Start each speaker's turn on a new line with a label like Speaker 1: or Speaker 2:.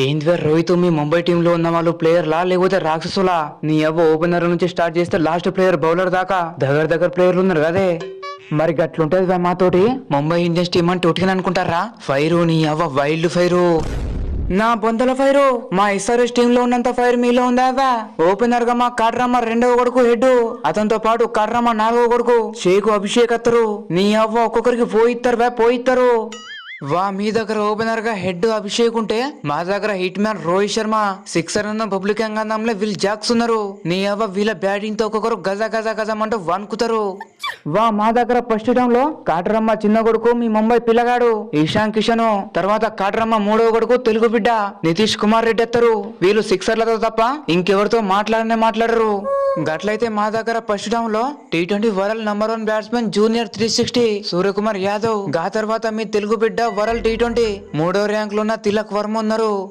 Speaker 1: ఏందివే రోహిత్, మీ ముంబై టీంలో ఉన్న వాళ్ళు ప్లేయర్లా లేకపోతే రాక్షసులా? నీ అవ్వ ఓపెనర్ నుంచి స్టార్ట్ చేస్తే లాస్ట్ ప్లేయర్ బౌలర్ దాకా దగ్గర దగ్గర ప్లేయర్లు ఉన్నారు కదే. మరి గట్లుంటది మాతోటి. ముంబై ఇండియన్స్ టీం అంటే ఉట్టిన అనుకుంటారా? ఫైరు నీ అవ్వ వైల్డ్ ఫైరు, నా బొంతల ఫైరు. మా ఎస్ఆర్ఎస్ టీమ్ లో ఉన్నంత ఫైర్ మీలో ఉందా? ఓపెనర్ గా మా కాడ్రామా రెండవ కొడుకు హెడ్, అతనితో పాటు కాడ్రామా నాలుగవ కొడుకు షేకు అభిషేక్ అత్తరు. నీ అవ్వ ఒక్కొక్కరికి పోయిస్తారు. వా మీ దగ్గర ఓపెనర్ గా హెడ్ అభిషేక్ ఉంటే మా దగ్గర hit man Rohit Sharma, sixer అన్న పబ్లిక్ అంగంలో వీళ్ళు జాక్స్ ఉన్నారు. నీ అవ్వ వీళ్ళ బ్యాటింగ్ తో ఒక్కొక్కరు గజమంటూ వణుకుతారు. వా మా దగ్గర ఫస్ట్ టైమ్ లో కాటరమ్మ చిన్న కొడుకు మీ ముంబై పిల్లగాడు ఇషాన్ కిషన్, తర్వాత కాటరమ్మ మూడవ కొడుకు తెలుగు బిడ్డ నితీష్ కుమార్ రెడ్డి ఎత్తరు. వీళ్ళు సిక్సర్లతో తప్ప ఇంకెవరితో మాట్లాడరు. గట్లయితే మా దగ్గర ఫస్ట్ టైమ్ లో T20 world number 1 batsmen junior 360 Suryakumar Yadav, గా తర్వాత మీ తెలుగు బిడ్డ వరల్డ్ T20 మూడో ర్యాంక్ లో ఉన్న తిలక్ వర్మ ఉన్నారు.